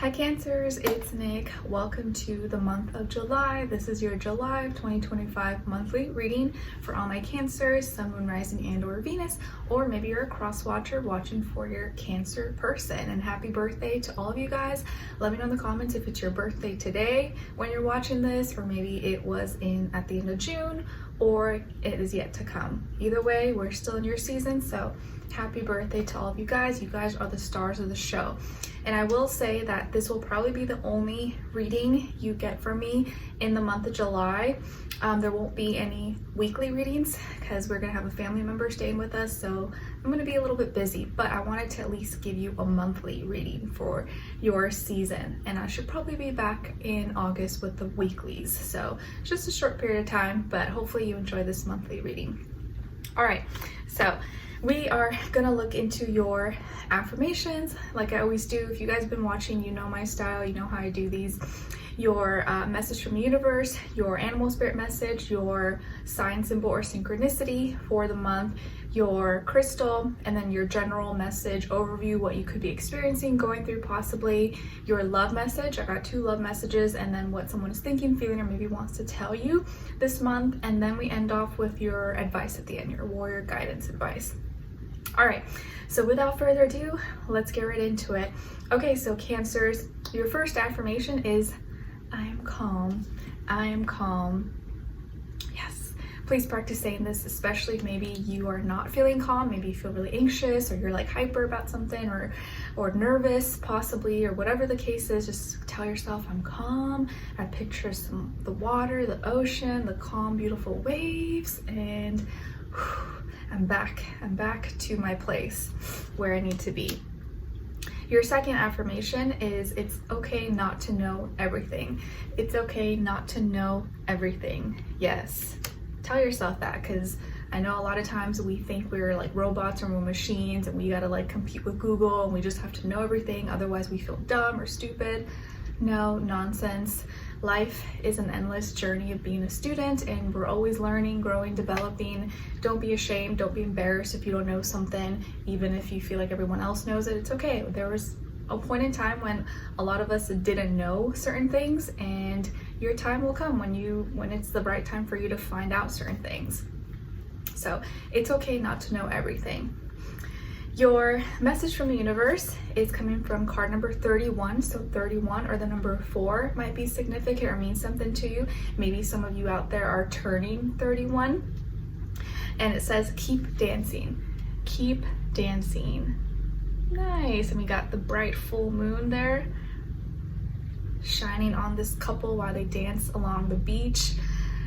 Hi Cancers, it's Nick. Welcome to the month of July. This is your July of 2025 monthly reading for all my Cancers, Sun, Moon, Rising, and or Venus, or maybe you're a cross watcher watching for your Cancer person. And happy birthday to all of you guys. Let me know in the comments if it's your birthday today when you're watching this, or maybe it was at the end of June, or it is yet to come. Either way, we're still in your season, so happy birthday to all of you guys. You guys are the stars of the show. And I will say that this will probably be the only reading you get from me in the month of July. There won't be any weekly readings because we're gonna have a family member staying with us, so I'm gonna be a little bit busy, but I wanted to at least give you a monthly reading for your season. And I should probably be back in August with the weeklies. So it's just a short period of time, but hopefully you enjoy this monthly reading. All right, so we are gonna look into your affirmations like I always do. If you guys have been watching, you know my style, you know how I do these. Your message from the universe, your animal spirit message, your sign, symbol, or synchronicity for the month, your crystal, and then your general message overview, what you could be experiencing, going through possibly, your love message. I got 2 love messages, and then what someone is thinking, feeling, or maybe wants to tell you this month. And then we end off with your advice at the end, your warrior guidance advice. All right, so without further ado, let's get right into it. Okay, so Cancers, your first affirmation is, I am calm. I am calm. Yes, please practice saying this, especially if maybe you are not feeling calm. Maybe you feel really anxious, or you're like hyper about something, or nervous possibly, or whatever the case is. Just tell yourself, I'm calm. I picture the water, the ocean, the calm, beautiful waves, and whew, I'm back to my place where I need to be. Your second affirmation is, it's okay not to know everything. It's okay not to know everything. Yes, tell yourself that, because I know a lot of times we think we're like robots or we're machines and we gotta like compete with Google and we just have to know everything, otherwise we feel dumb or stupid. No, nonsense. Life is an endless journey of being a student, and we're always learning, growing, developing. Don't be ashamed, don't be embarrassed if you don't know something, even if you feel like everyone else knows it. It's okay. There was a point in time when a lot of us didn't know certain things, and your time will come when it's the right time for you to find out certain things. So it's okay not to know everything. Your message from the universe is coming from card number 31. So 31 or the number 4 might be significant or mean something to you. Maybe some of you out there are turning 31. And it says, keep dancing. Keep dancing. Nice. And we got the bright full moon there shining on this couple while they dance along the beach.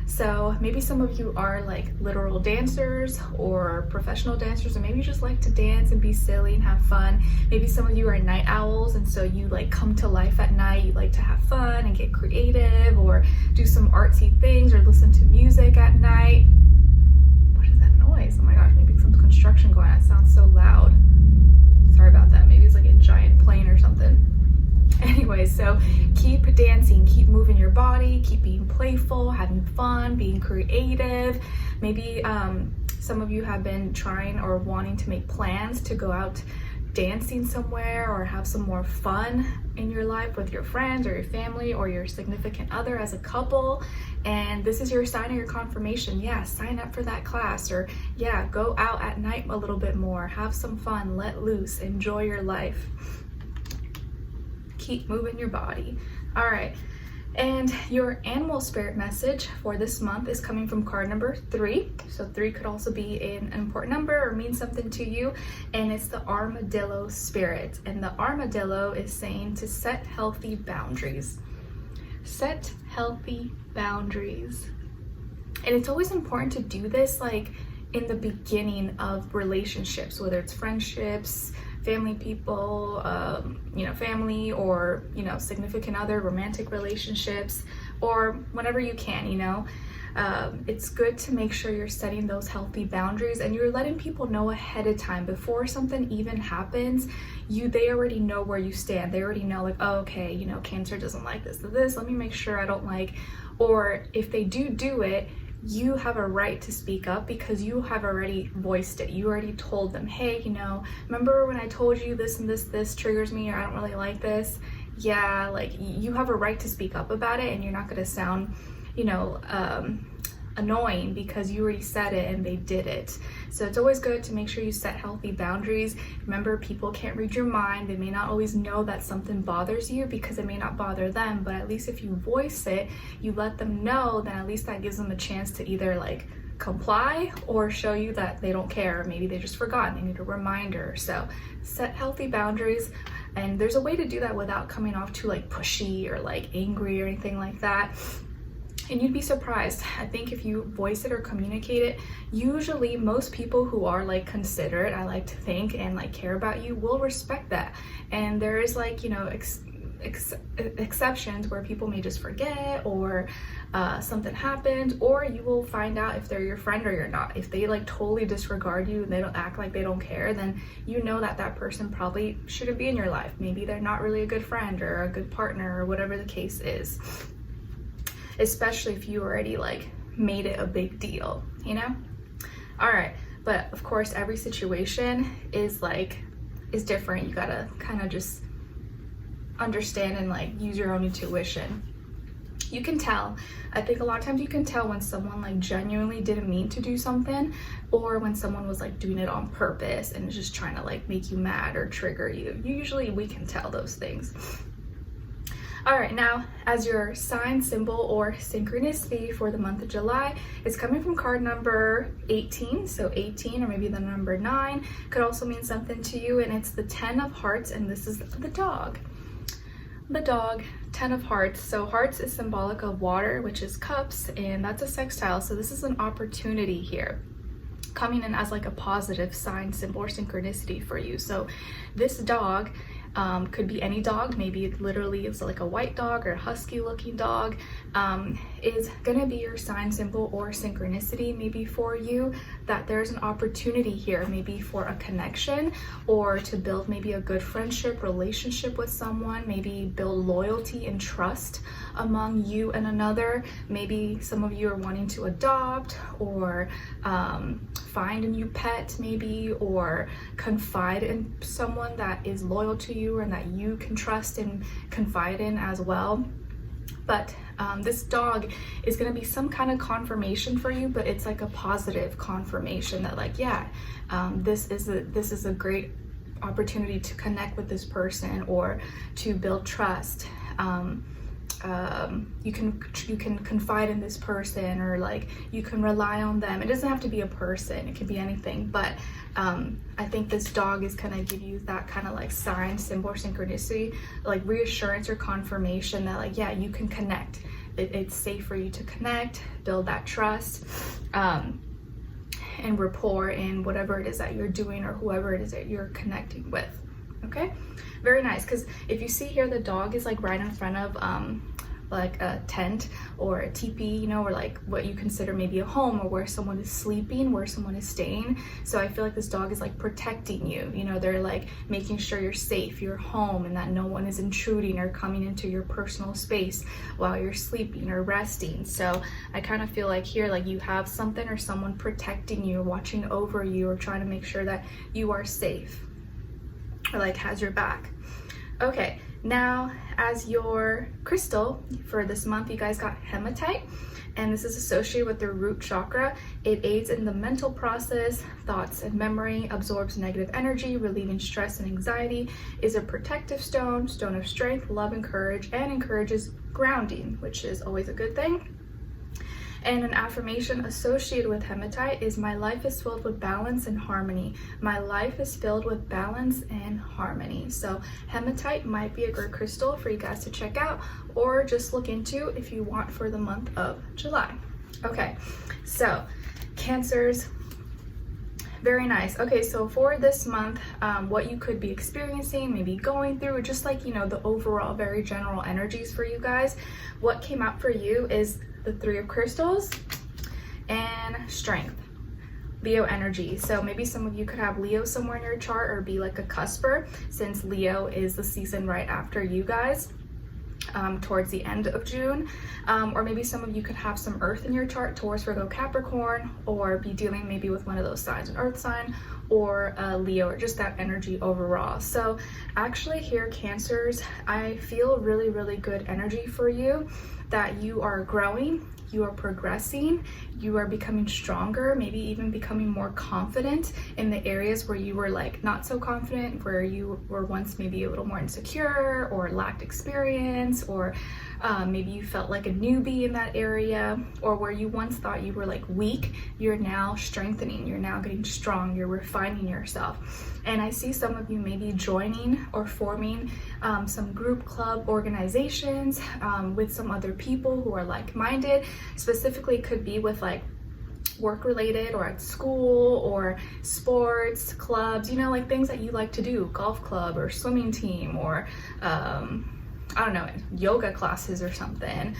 So maybe some of you are like literal dancers or professional dancers, or maybe you just like to dance and be silly and have fun. Maybe some of you are night owls, and so you like come to life at night. You like to have fun and get creative, or do some artsy things, or listen to music at night. What is that noise? Oh my gosh, maybe some construction going on. It sounds so loud. Sorry about that. Maybe it's like a giant plane or something. Anyway, so keep dancing, keep moving your body, keep being playful, having fun, being creative. Maybe some of you have been trying or wanting to make plans to go out dancing somewhere, or have some more fun in your life with your friends or your family or your significant other as a couple. And this is your sign of your confirmation. Yeah, sign up for that class, or yeah, go out at night a little bit more, have some fun, let loose, enjoy your life. Keep moving your body. All right, and your animal spirit message for this month is coming from card number 3. So 3 could also be an important number or mean something to you, and it's the armadillo spirit. And the armadillo is saying to set healthy boundaries. Set healthy boundaries. And it's always important to do this like in the beginning of relationships, whether it's friendships, family people, family, or, significant other, romantic relationships, or whenever you can, it's good to make sure you're setting those healthy boundaries and you're letting people know ahead of time before something even happens. They already know where you stand. They already know, like, oh, okay, Cancer doesn't like this, let me make sure I don't like, or if they do it, you have a right to speak up because you have already voiced it. You already told them, hey, remember when I told you this and this triggers me, or I don't really like this? yeah, like you have a right to speak up about it, and you're not going to sound, you know, annoying because you already said it and they did it. So it's always good to make sure you set healthy boundaries. Remember, people can't read your mind. They may not always know that something bothers you because it may not bother them, but at least if you voice it, you let them know, then at least that gives them a chance to either like comply or show you that they don't care, or maybe they just forgot and they need a reminder. So set healthy boundaries, and there's a way to do that without coming off too like pushy or like angry or anything like that. And you'd be surprised. I think if you voice it or communicate it, usually most people who are like considerate, I like to think, and like care about you will respect that. And there is like, you know, exceptions where people may just forget, or something happened, or you will find out if they're your friend or you're not. If they like totally disregard you and they don't act like they don't care, then you know that that person probably shouldn't be in your life. Maybe they're not really a good friend or a good partner or whatever the case is. Especially if you already like made it a big deal, you know? All right, but of course every situation is different. You gotta kind of just understand and like use your own intuition. You can tell, I think a lot of times you can tell when someone like genuinely didn't mean to do something, or when someone was like doing it on purpose and is just trying to like make you mad or trigger you. Usually we can tell those things. All right, now as your sign, symbol, or synchronicity for the month of July is coming from card number 18. So 18, or maybe the number 9, could also mean something to you, and it's the 10 of hearts, and this is the dog. The dog, 10 of hearts. So hearts is symbolic of water, which is cups, and that's a sextile. So this is an opportunity here, coming in as like a positive sign, symbol, or synchronicity for you. So this dog could be any dog, maybe it literally is like a white dog or a husky looking dog, is gonna be your sign, symbol, or synchronicity maybe for you, that there's an opportunity here, maybe for a connection, or to build maybe a good friendship, relationship with someone, maybe build loyalty and trust among you and another. Maybe some of you are wanting to adopt, or find a new pet maybe, or confide in someone that is loyal to you and that you can trust and confide in as well. But this dog is going to be some kind of confirmation for you, but it's like a positive confirmation that like, yeah, this is a great opportunity to connect with this person or to build trust. You can confide in this person, or like you can rely on them. It doesn't have to be a person, it could be anything, but I think this dog is gonna give you that kind of like sign, symbol, or synchronicity, like reassurance or confirmation that like, yeah, you can connect. It's safe for you to connect, build that trust and rapport in whatever it is that you're doing, or whoever it is that you're connecting with. Okay, very nice. Because if you see here, the dog is like right in front of like a tent or a teepee, you know, or like what you consider maybe a home, or where someone is sleeping, where someone is staying. So I feel like this dog is like protecting you, you know, they're like making sure you're safe, you're home, and that no one is intruding or coming into your personal space while you're sleeping or resting. So I kind of feel like here, like you have something or someone protecting you, watching over you, or trying to make sure that you are safe, or like has your back. Okay, now as your crystal for this month, you guys got hematite, and this is associated with the root chakra. It aids in the mental process, thoughts and memory, absorbs negative energy, relieving stress and anxiety, is a protective stone, stone of strength, love and courage, and encourages grounding, which is always a good thing. And an affirmation associated with hematite is, my life is filled with balance and harmony. My life is filled with balance and harmony. So hematite might be a great crystal for you guys to check out, or just look into if you want for the month of July. Okay, so Cancers, very nice. Okay, so for this month, what you could be experiencing, maybe going through, or just like, you know, the overall very general energies for you guys, what came out for you is the 3 of crystals and strength, Leo energy. So maybe some of you could have Leo somewhere in your chart, or be like a cusper, since Leo is the season right after you guys. towards the end of June. Or maybe some of you could have some earth in your chart, Taurus, Virgo, Capricorn, or be dealing maybe with one of those signs, an earth sign, or Leo, or just that energy overall. So actually here, Cancers, I feel really, really good energy for you, that you are growing, you are progressing, you are becoming stronger, maybe even becoming more confident in the areas where you were like not so confident, where you were once maybe a little more insecure or lacked experience, or maybe you felt like a newbie in that area, or where you once thought you were like weak, you're now strengthening, you're now getting strong, you're refining yourself. And I see some of you maybe joining or forming some group club organizations with some other people who are like-minded. Specifically could be with like work related, or at school, or sports clubs, you know, like things that you like to do, golf club or swimming team, or I don't know, yoga classes or something,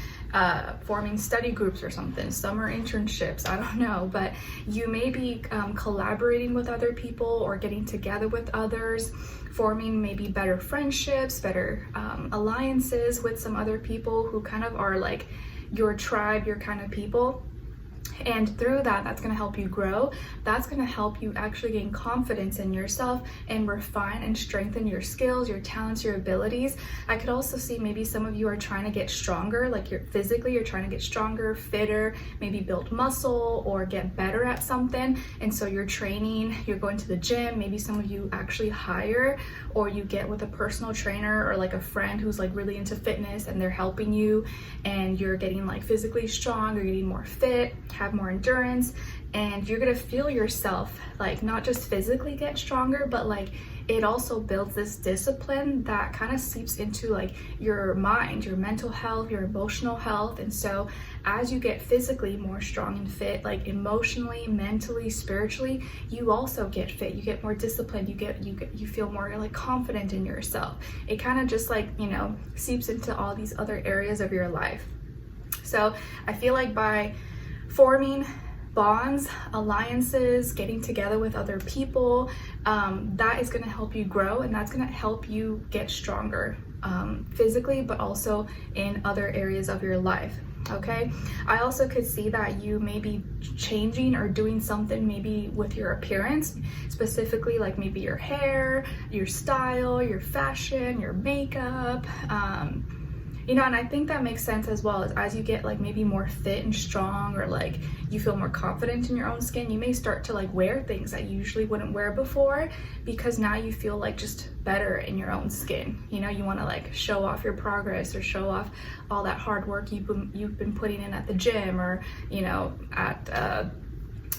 forming study groups or something, summer internships, I don't know, but you may be collaborating with other people or getting together with others, forming maybe better friendships, better alliances with some other people who kind of are like your tribe, your kind of people. And through that, that's going to help you grow. That's going to help you actually gain confidence in yourself and refine and strengthen your skills, your talents, your abilities. I could also see maybe some of you are trying to get stronger, like you're trying to get stronger, fitter, maybe build muscle or get better at something. And so you're training, you're going to the gym. Maybe some of you actually hire, or you get with a personal trainer or like a friend who's like really into fitness, and they're helping you, and you're getting like physically strong, you're getting more fit, have more endurance, and you're gonna feel yourself like not just physically get stronger, but like it also builds this discipline that kind of seeps into like your mind, your mental health, your emotional health. And so as you get physically more strong and fit, like emotionally, mentally, spiritually, you also get fit, you get more disciplined, you feel more like confident in yourself. It kind of just like, you know, seeps into all these other areas of your life. So I feel like by forming bonds, alliances, getting together with other people, that is going to help you grow, and that's going to help you get stronger physically, but also in other areas of your life. Okay, I also could see that you may be changing or doing something maybe with your appearance, specifically like maybe your hair, your style, your fashion, your makeup, you know, and I think that makes sense as well, as you get like maybe more fit and strong, or like you feel more confident in your own skin, you may start to like wear things that you usually wouldn't wear before, because now you feel like just better in your own skin. You know, you want to like show off your progress, or show off all that hard work you've been putting in at the gym, or, you know, at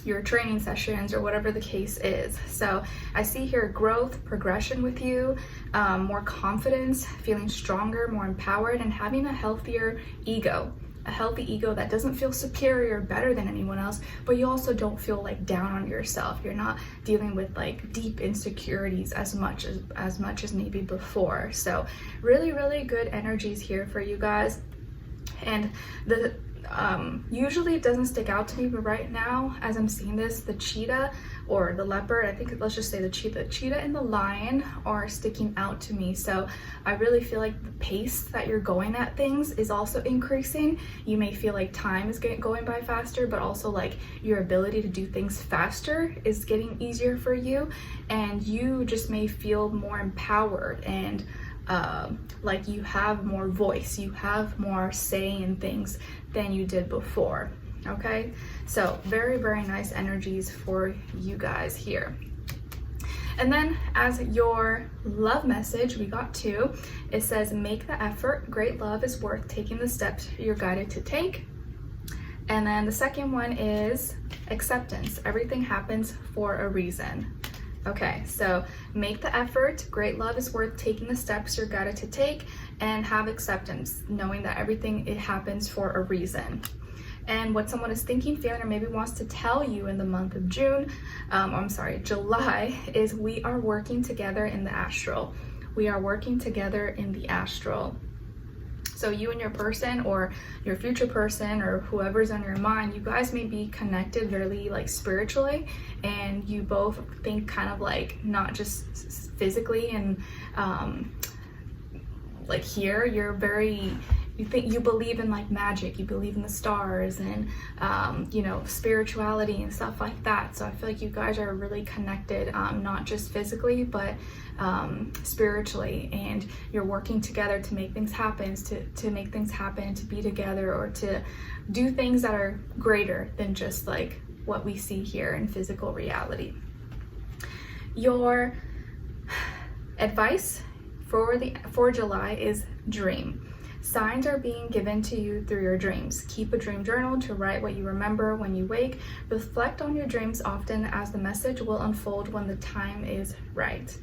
your training sessions, or whatever the case is. So I see here growth, progression with you, more confidence, feeling stronger, more empowered, and having a healthier ego. A healthy ego that doesn't feel superior or better than anyone else, but you also don't feel like down on yourself. You're not dealing with like deep insecurities as much as maybe before. So really, really good energies here for you guys. And the usually it doesn't stick out to me, but right now, as I'm seeing this, the cheetah or the leopard, I think let's just say the cheetah and the lion are sticking out to me. So I really feel like the pace that you're going at things is also increasing. You may feel like time is going by faster, but also like your ability to do things faster is getting easier for you, and you just may feel more empowered, and like you have more voice, you have more say in things than you did before. Okay, so very, very nice energies for you guys here. And then as your love message, we got two. It says, make the effort, great love is worth taking the steps you're guided to take. And then the second one is acceptance, everything happens for a reason. Okay, so make the effort, great love is worth taking the steps you're guided to take, and have acceptance, knowing that everything, it happens for a reason. And what someone is thinking, feeling, or maybe wants to tell you in the month of July, is we are working together in the astral. We are working together in the astral. So you and your person, or your future person, or whoever's on your mind, you guys may be connected really like spiritually, and you both think kind of like not just physically and like here, you believe in like magic, you believe in the stars and you know, spirituality and stuff like that. So I feel like you guys are really connected, not just physically but spiritually, and you're working together to make things happen, to make things happen, to be together, or to do things that are greater than just like what we see here in physical reality. Your advice for July is dream. Signs are being given to you through your dreams. Keep a dream journal to write what you remember when you wake. Reflect on your dreams often, as the message will unfold when the time is right.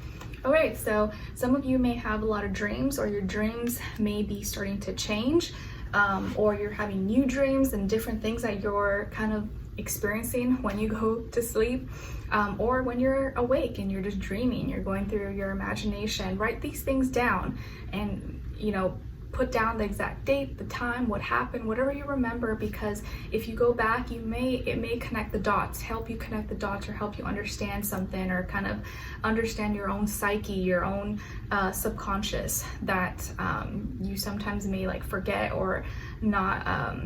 All right, so some of you may have a lot of dreams, or your dreams may be starting to change, or you're having new dreams and different things that you're kind of experiencing when you go to sleep, or when you're awake and you're just dreaming, you're going through your imagination. Write these things down and, you know, put down the exact date, the time, what happened, whatever you remember, because if you go back, it may connect the dots, help you connect the dots, or help you understand something, or kind of understand your own psyche, your own subconscious that you sometimes may like forget or not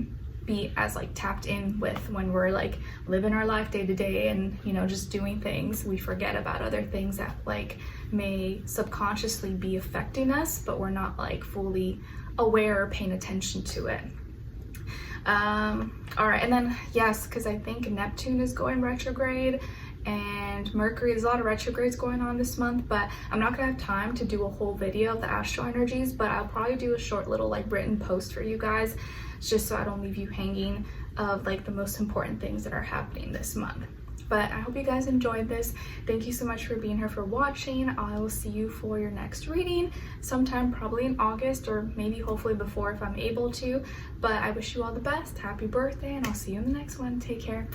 be as like tapped in with when we're like living our life day to day and, you know, just doing things. We forget about other things that like may subconsciously be affecting us, but we're not like fully aware or paying attention to it. All right, and then yes, because I think Neptune is going retrograde and Mercury, there's a lot of retrogrades going on this month, but I'm not gonna have time to do a whole video of the astral energies, but I'll probably do a short little like written post for you guys, just so I don't leave you hanging of like the most important things that are happening this month. But I hope you guys enjoyed this. Thank you so much for being here, for watching. I will see you for your next reading sometime probably in August, or maybe hopefully before if I'm able to. But I wish you all the best. Happy birthday, and I'll see you in the next one. Take care.